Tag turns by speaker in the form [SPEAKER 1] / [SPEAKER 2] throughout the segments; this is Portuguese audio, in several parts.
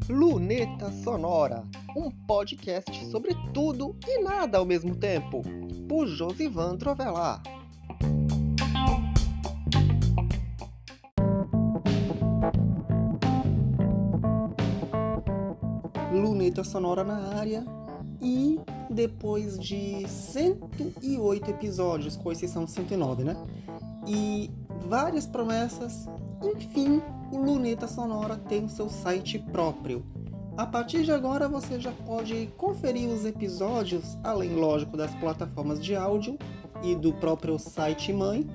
[SPEAKER 1] Luneta Sonora, um podcast sobre tudo e nada ao mesmo tempo, por Josivan Trovelar. Luneta Sonora na área, e depois de 108 episódios, com exceção 109, né? E várias promessas, enfim, o Luneta Sonora tem o seu site próprio. A partir de agora você já pode conferir os episódios, além, lógico, das plataformas de áudio e do próprio site mãe,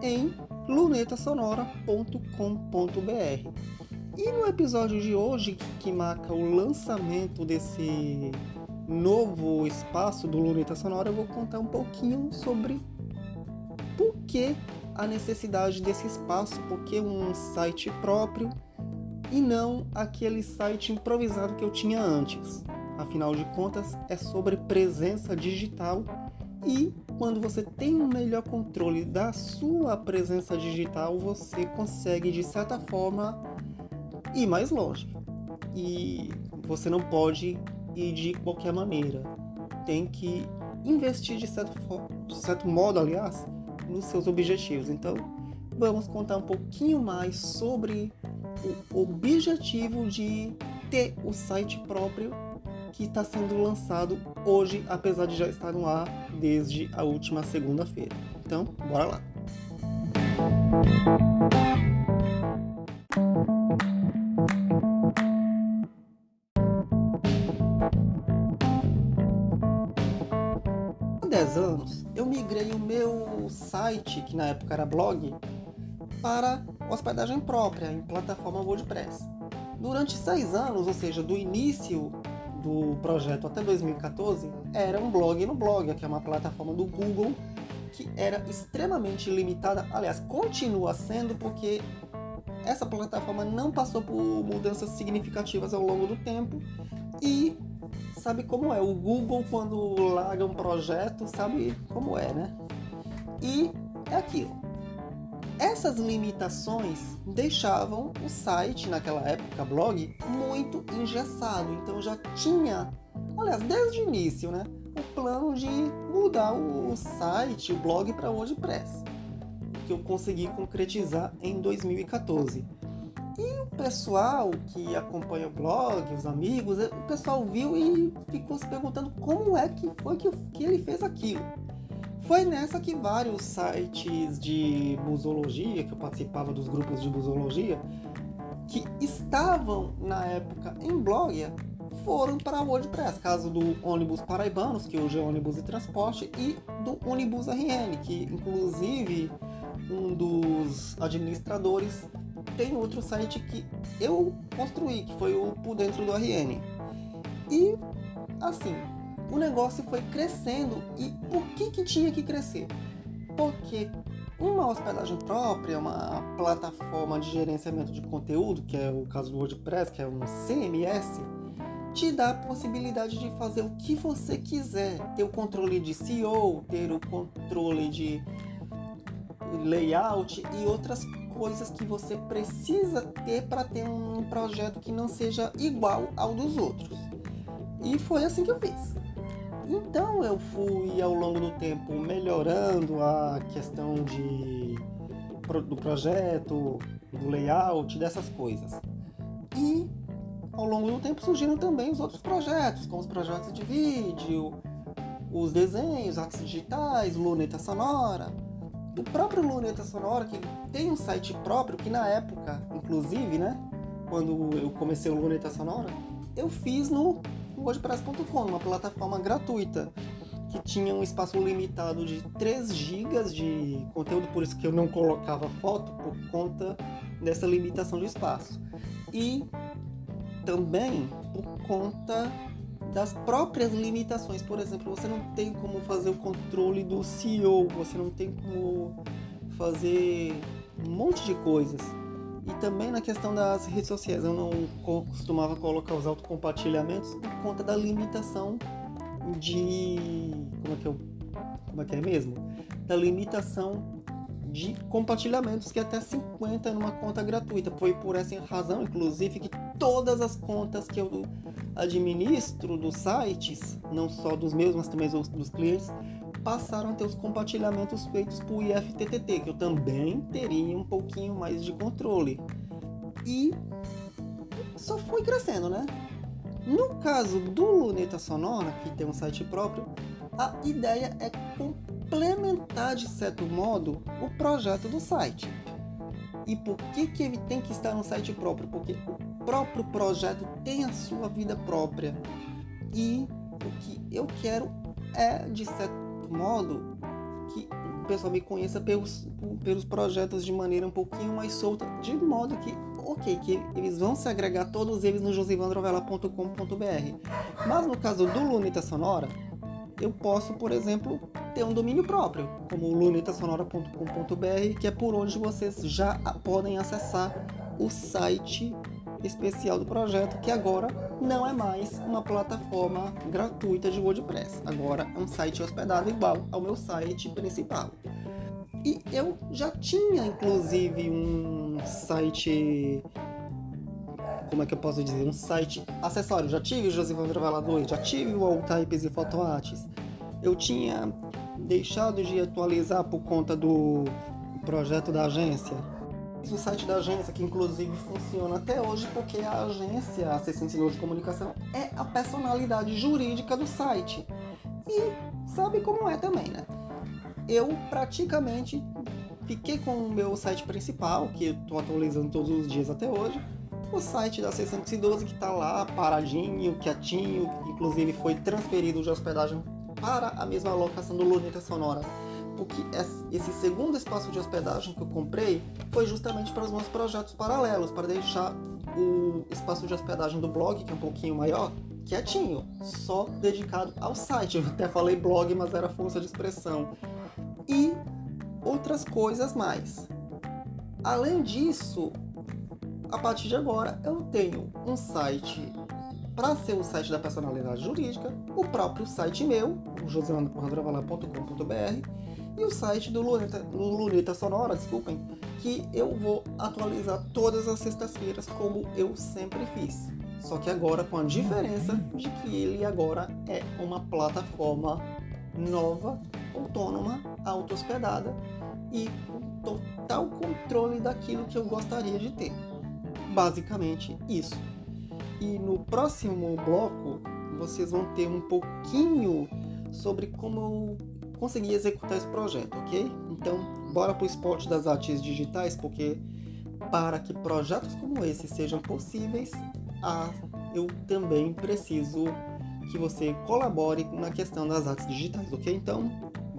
[SPEAKER 1] em lunetasonora.com.br. E no episódio de hoje, que marca o lançamento desse novo espaço do Luneta Sonora, eu vou contar um pouquinho sobre por que a necessidade desse espaço, por que um site próprio e não aquele site improvisado que eu tinha antes. Afinal de contas, é sobre presença digital, e quando você tem um melhor controle da sua presença digital, você consegue, de certa forma, ir mais longe. E você não pode ir de qualquer maneira. Tem que investir de certo modo, aliás, nos seus objetivos. Então, vamos contar um pouquinho mais sobre o objetivo de ter o site próprio que está sendo lançado hoje, apesar de já estar no ar desde a última segunda-feira. Então, bora lá! Há 10 anos, eu migrei o meu site, que na época era blog, para hospedagem própria, em plataforma WordPress. Durante 6 anos, ou seja, do início do projeto até 2014, era um blog no Blogger, que é uma plataforma do Google, que era extremamente limitada, aliás, continua sendo, porque essa plataforma não passou por mudanças significativas ao longo do tempo, e sabe como é, o Google quando larga um projeto, sabe como é, né? E é aquilo. Essas limitações deixavam o site, naquela época, blog, muito engessado. Então já tinha, aliás, desde o início, né, o plano de mudar o site, o blog, para WordPress, que eu consegui concretizar em 2014. E o pessoal que acompanha o blog, os amigos, o pessoal viu e ficou se perguntando como é que foi que ele fez aquilo. Foi nessa que vários sites de busologia, que eu participava dos grupos de busologia, que estavam na época em Blogger, foram para o WordPress. Caso do Ônibus Paraibanos, que hoje é Ônibus e Transporte, e do Ônibus RN, que inclusive um dos administradores tem outro site que eu construí, que foi o Por Dentro do RN. E assim, o negócio foi crescendo. E por que tinha que crescer? Porque uma hospedagem própria, uma plataforma de gerenciamento de conteúdo, que é o caso do WordPress, que é um CMS, te dá a possibilidade de fazer o que você quiser. Ter o controle de SEO, ter o controle de layout e outras coisas que você precisa ter para ter um projeto que não seja igual ao dos outros. E foi assim que eu fiz. Então eu fui ao longo do tempo melhorando a questão do projeto, do layout, dessas coisas. E ao longo do tempo surgiram também os outros projetos, como os projetos de vídeo, os desenhos, artes digitais, Luneta Sonora. O próprio Luneta Sonora, que tem um site próprio, que na época, inclusive, né, quando eu comecei o Luneta Sonora, eu fiz no WordPress.com, uma plataforma gratuita que tinha um espaço limitado de 3 GB de conteúdo, por isso que eu não colocava foto, por conta dessa limitação de espaço. E também por conta das próprias limitações. Por exemplo, você não tem como fazer o controle do SEO, você não tem como fazer um monte de coisas. E também na questão das redes sociais, eu não costumava colocar os autocompartilhamentos por conta da limitação de... Como é que é mesmo? Da limitação de compartilhamentos, que até 50 numa conta gratuita. Foi por essa razão, inclusive, que todas as contas que eu administro dos sites, não só dos meus, mas também dos clientes, passaram a ter os compartilhamentos feitos por IFTTT, que eu também teria um pouquinho mais de controle. E só foi crescendo, né? No caso do Luneta Sonora, que tem um site próprio, a ideia é complementar, de certo modo, o projeto do site. E por que ele tem que estar no site próprio? Porque o próprio projeto tem a sua vida própria. E o que eu quero é, de certo modo, que o pessoal me conheça pelos projetos de maneira um pouquinho mais solta, de modo que, que eles vão se agregar todos eles no josivandrovella.com.br. Mas no caso do Luneta Sonora, eu posso, por exemplo, ter um domínio próprio, como o lunetasonora.com.br, que é por onde vocês já podem acessar o site especial do projeto, que agora não é mais uma plataforma gratuita de WordPress. Agora é um site hospedado igual ao meu site principal. E eu já tinha, inclusive, um site... Como é que eu posso dizer? Um site acessório. Já tive o Josivandrovella 2, já tive o Alltypes e PhotoArts. Eu tinha deixado de atualizar por conta do projeto da agência. O site da agência, que inclusive funciona até hoje, porque a agência, a C112 Comunicação, é a personalidade jurídica do site. E sabe como é também, né? Eu praticamente fiquei com o meu site principal, que eu estou atualizando todos os dias até hoje, o site da C112, que está lá paradinho, quietinho, que inclusive foi transferido de hospedagem para a mesma locação do Luneta Sonora. Porque esse segundo espaço de hospedagem que eu comprei foi justamente para os meus projetos paralelos, para deixar o espaço de hospedagem do blog, que é um pouquinho maior, quietinho, só dedicado ao site. Eu até falei blog, mas era força de expressão. E outras coisas mais. Além disso, a partir de agora eu tenho um site para ser o site da personalidade jurídica, o próprio site meu, o josivandrovella.com.br, e o site do Luneta Sonora, desculpem, que eu vou atualizar todas as sextas-feiras, como eu sempre fiz. Só que agora com a diferença de que ele agora é uma plataforma nova, autônoma, auto-hospedada e com total controle daquilo que eu gostaria de ter. Basicamente isso. E no próximo bloco vocês vão ter um pouquinho sobre como eu consegui executar esse projeto, ok? Então, bora pro esporte das artes digitais, porque para que projetos como esse sejam possíveis, eu também preciso que você colabore na questão das artes digitais, ok? Então,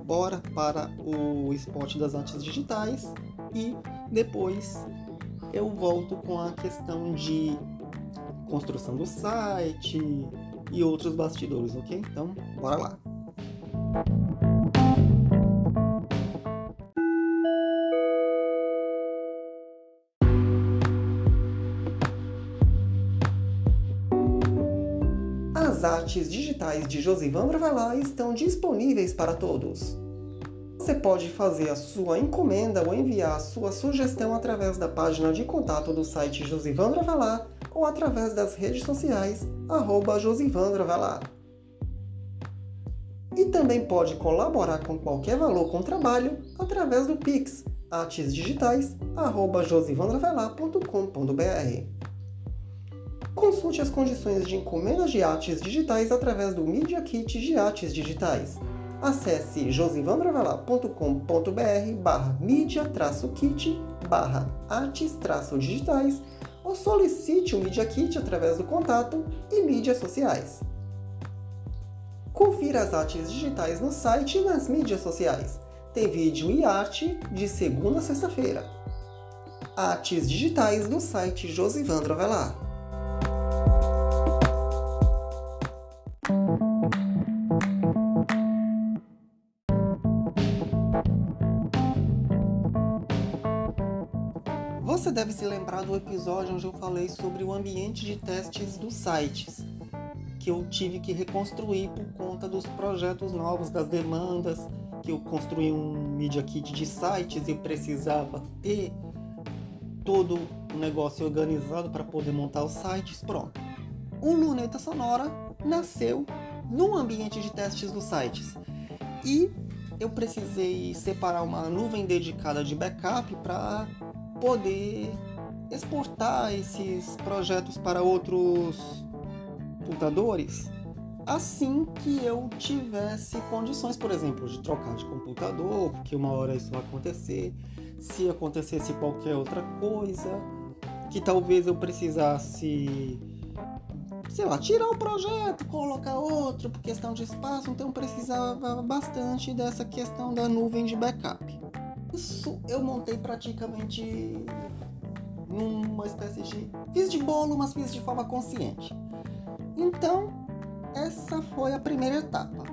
[SPEAKER 1] bora para o esporte das artes digitais e depois eu volto com a questão de construção do site e outros bastidores, ok? Então, bora lá! As artes digitais de Josivandrovella estão disponíveis para todos. Você pode fazer a sua encomenda ou enviar a sua sugestão através da página de contato do site Josivandrovella ou através das redes sociais @Josivandrovella. E também pode colaborar com qualquer valor com o trabalho através do Pix artesdigitais@josivandrovella.com.br. Consulte as condições de encomendas de artes digitais através do Media Kit de Artes Digitais. Acesse josivandrovella.com.br/media-kit/artes-digitais ou solicite o Media Kit através do contato e mídias sociais. Confira as artes digitais no site e nas mídias sociais. Tem vídeo e arte de segunda a sexta-feira. Artes digitais no site Josivandrovella. Você deve se lembrar do episódio onde eu falei sobre o ambiente de testes dos sites, que eu tive que reconstruir por conta dos projetos novos, das demandas que eu construí um Media Kit de sites e eu precisava ter todo o negócio organizado para poder montar os sites. Pronto. O Luneta Sonora nasceu no ambiente de testes dos sites. E eu precisei separar uma nuvem dedicada de backup para poder exportar esses projetos para outros computadores assim que eu tivesse condições, por exemplo, de trocar de computador, porque uma hora isso vai acontecer, se acontecesse qualquer outra coisa, que talvez eu precisasse, sei lá, tirar o projeto, colocar outro por questão de espaço, então eu precisava bastante dessa questão da nuvem de backup. Isso eu montei praticamente numa espécie de... fiz de bolo, mas fiz de forma consciente. Então, essa foi a primeira etapa.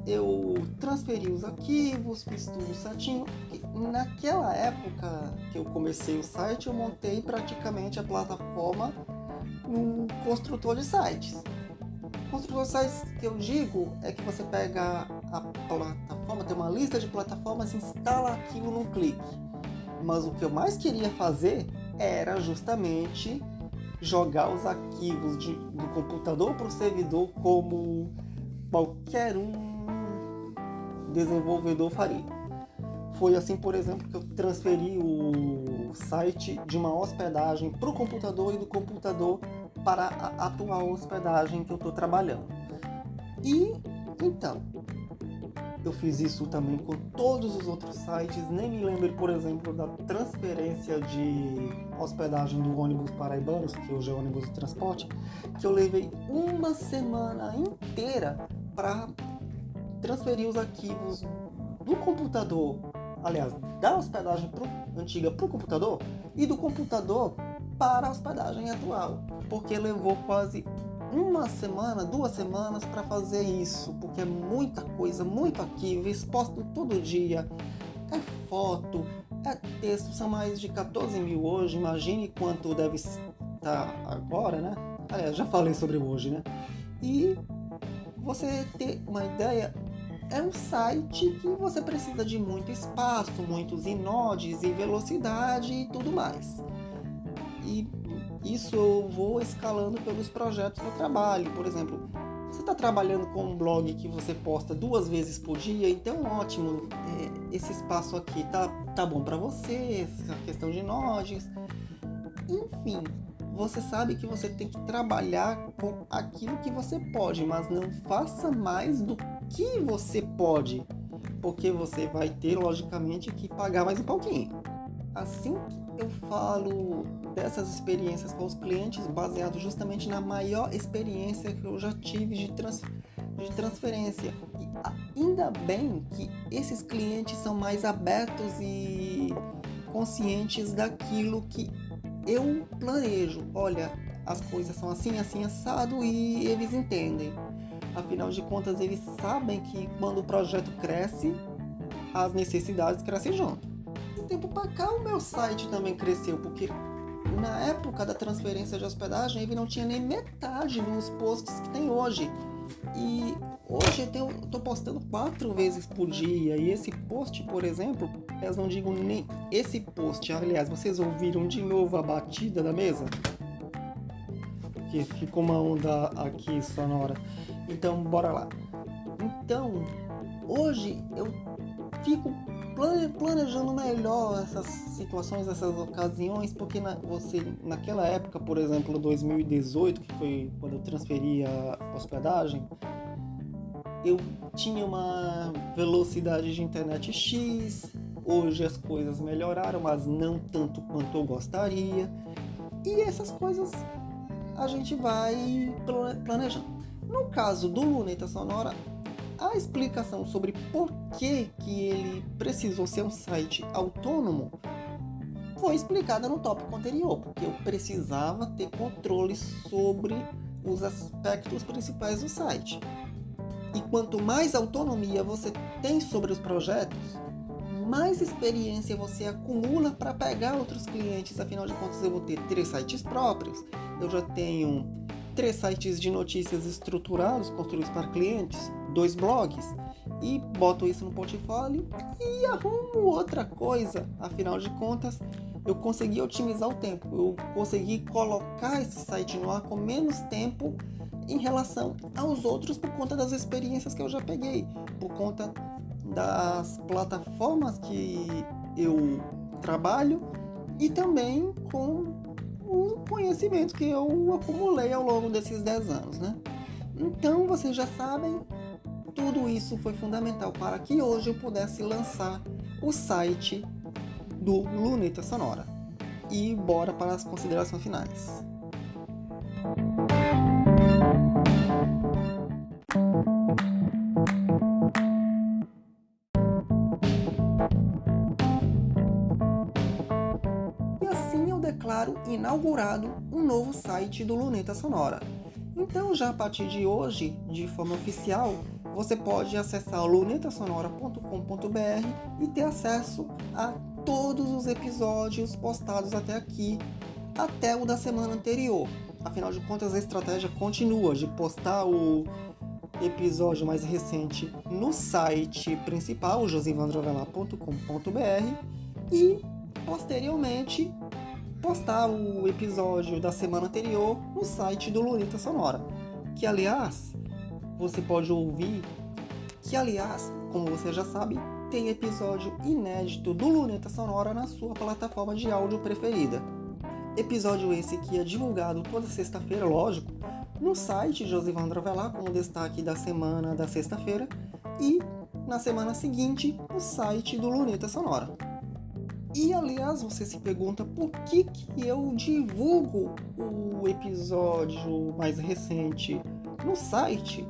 [SPEAKER 1] Eu transferi os arquivos, fiz tudo certinho. Naquela época que eu comecei o site, eu montei praticamente a plataforma no construtor de sites. O construtor de sites que eu digo é que você pega a plataforma, tem uma lista de plataformas, instala aquilo num clique. Mas o que eu mais queria fazer era justamente jogar os arquivos do computador para o servidor como qualquer desenvolvedor faria. Foi assim, por exemplo, que eu transferi o site de uma hospedagem para o computador e do computador para a atual hospedagem que eu estou trabalhando. E então, eu fiz isso também com todos os outros sites. Nem me lembro, por exemplo, da transferência de hospedagem do ônibus Paraibanos, que hoje é ônibus de transporte, que eu levei uma semana inteira para transferir os arquivos do computador, aliás, da hospedagem antiga para o computador e do computador para a hospedagem atual, porque levou quase uma semana, 2 semanas para fazer isso, porque é muita coisa, muito arquivo, exposto todo dia, é foto, é texto, são mais de 14 mil hoje, imagine quanto deve estar agora, né? Aliás, já falei sobre hoje, né? E você ter uma ideia, é um site que você precisa de muito espaço, muitos inodes e velocidade e tudo mais. E isso eu vou escalando pelos projetos que eu trabalho. Por exemplo, você está trabalhando com um blog que você posta 2 vezes por dia, então ótimo, esse espaço aqui tá bom para você, essa questão de nodes. Enfim, você sabe que você tem que trabalhar com aquilo que você pode, mas não faça mais do que você pode, porque você vai ter, logicamente, que pagar mais um pouquinho. Assim que eu falo dessas experiências com os clientes, baseado justamente na maior experiência que eu já tive de transferência. E ainda bem que esses clientes são mais abertos e conscientes daquilo que eu planejo. Olha, as coisas são assim, assim, assado, e eles entendem. Afinal de contas, eles sabem que quando o projeto cresce, as necessidades crescem junto. Tempo para cá o meu site também cresceu, porque na época da transferência de hospedagem ele não tinha nem metade dos posts que tem hoje, e hoje eu tô postando 4 vezes por dia, e esse post, por exemplo, eu não digo nem esse post, aliás, vocês ouviram de novo a batida da mesa? Porque ficou uma onda aqui sonora, então bora lá. Então, hoje eu fico planejando melhor essas situações, essas ocasiões, porque naquela época, por exemplo, 2018, que foi quando eu transferi a hospedagem, eu tinha uma velocidade de internet X. Hoje as coisas melhoraram, mas não tanto quanto eu gostaria, e essas coisas a gente vai planejando. No caso do Luneta Sonora, a explicação sobre por que ele precisou ser um site autônomo foi explicada no tópico anterior, porque eu precisava ter controle sobre os aspectos principais do site. E quanto mais autonomia você tem sobre os projetos, mais experiência você acumula para pegar outros clientes. Afinal de contas, eu vou ter 3 sites próprios, eu já tenho 3 sites de notícias estruturados, construídos para clientes, 2 blogs. e boto isso no portfólio e arrumo outra coisa. Afinal de contas, eu consegui otimizar o tempo, eu consegui colocar esse site no ar com menos tempo em relação aos outros por conta das experiências que eu já peguei, por conta das plataformas que eu trabalho e também com o conhecimento que eu acumulei ao longo desses 10 anos, né? Então, vocês já sabem, tudo isso foi fundamental para que hoje eu pudesse lançar o site do Luneta Sonora. E bora para as considerações finais. E assim eu declaro inaugurado um novo site do Luneta Sonora. Então, já a partir de hoje, de forma oficial, você pode acessar o lunetasonora.com.br e ter acesso a todos os episódios postados até aqui, até o da semana anterior. Afinal de contas, a estratégia continua de postar o episódio mais recente no site principal, josivandrovelar.com.br, e posteriormente postar o episódio da semana anterior no site do Luneta Sonora, que aliás, você pode ouvir, como você já sabe, tem episódio inédito do Luneta Sonora na sua plataforma de áudio preferida. Episódio esse que é divulgado toda sexta-feira, lógico, no site Josivandrovelar, com o destaque da semana da sexta-feira, e na semana seguinte, no site do Luneta Sonora. E, aliás, você se pergunta por que eu divulgo o episódio mais recente no site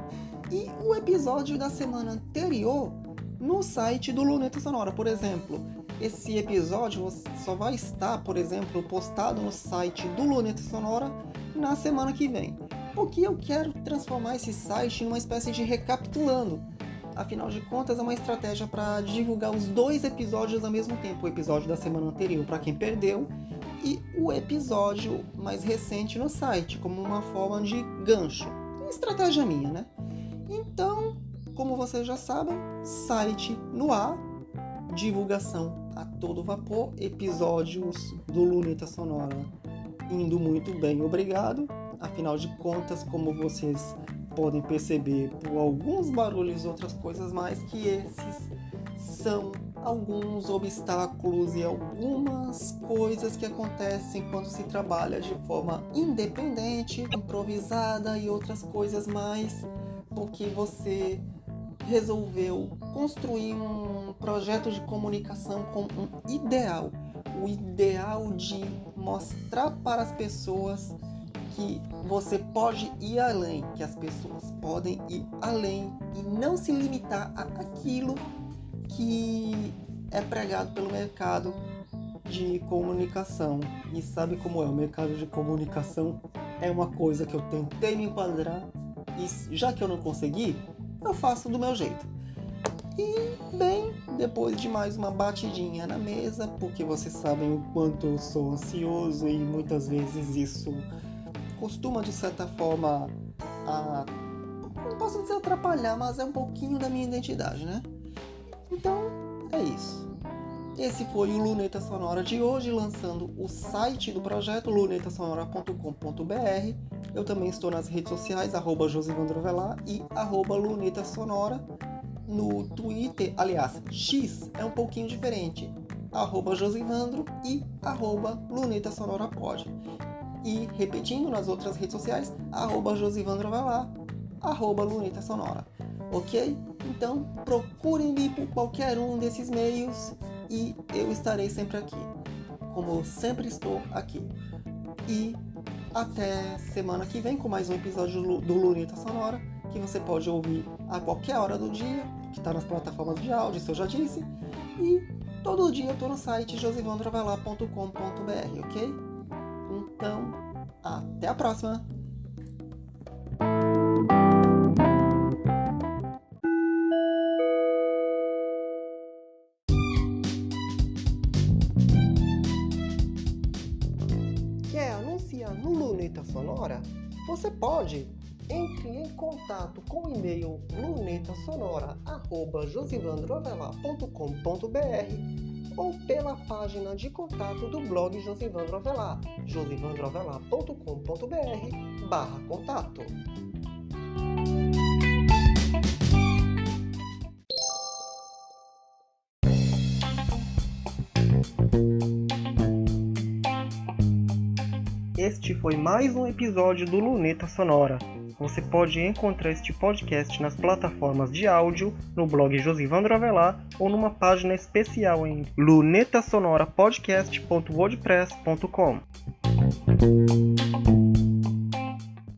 [SPEAKER 1] e o episódio da semana anterior no site do Luneta Sonora. Por exemplo, esse episódio só vai estar, por exemplo, postado no site do Luneta Sonora na semana que vem. Porque eu quero transformar esse site em uma espécie de recapitulando. Afinal de contas, é uma estratégia para divulgar os dois episódios ao mesmo tempo. O episódio da semana anterior para quem perdeu e o episódio mais recente no site, como uma forma de gancho. Estratégia minha, né? Então, como vocês já sabem, site no ar, divulgação a todo vapor, episódios do Luneta Sonora indo muito bem, obrigado. Afinal de contas, como vocês podem perceber por alguns barulhos e outras coisas mais, que esses são alguns obstáculos e algumas coisas que acontecem quando se trabalha de forma independente, improvisada e outras coisas mais, porque você resolveu construir um projeto de comunicação com um ideal, o ideal de mostrar para as pessoas que você pode ir além, que as pessoas podem ir além e não se limitar àquilo que é pregado pelo mercado de comunicação. E sabe como é? O mercado de comunicação é uma coisa que eu tentei me enquadrar e já que eu não consegui, eu faço do meu jeito. E, bem, depois de mais uma batidinha na mesa, porque vocês sabem o quanto eu sou ansioso e muitas vezes isso costuma, de certa forma, não posso dizer atrapalhar, mas é um pouquinho da minha identidade, né? Então, é isso. Esse foi o Luneta Sonora de hoje, lançando o site do projeto lunetasonora.com.br. Eu também estou nas redes sociais, @josivandrovelar e @lunetasonora. No Twitter, aliás, X é um pouquinho diferente, @josivandro e @lunetasonorapod. E repetindo nas outras redes sociais, @josivandrovelar, @lunetasonora. Ok? Então procurem-me por qualquer um desses meios e eu estarei sempre aqui, como eu sempre estou aqui. E até semana que vem com mais um episódio do Luneta Sonora, que você pode ouvir a qualquer hora do dia, que está nas plataformas de áudio, isso eu já disse. E todo dia eu estou no site josivandrovelar.com.br, ok? Então, até a próxima! Quer anunciar no Luneta Sonora? Você pode! Entre em contato com o e-mail lunetasonora@josivandroavelar.com.br ou pela página de contato do blog Josivandro Avelar, josivandroavelar.com.br/contato. Este foi mais um episódio do Luneta Sonora. Você pode encontrar este podcast nas plataformas de áudio, no blog Josivandro Avelar ou numa página especial em lunetasonorapodcast.wordpress.com.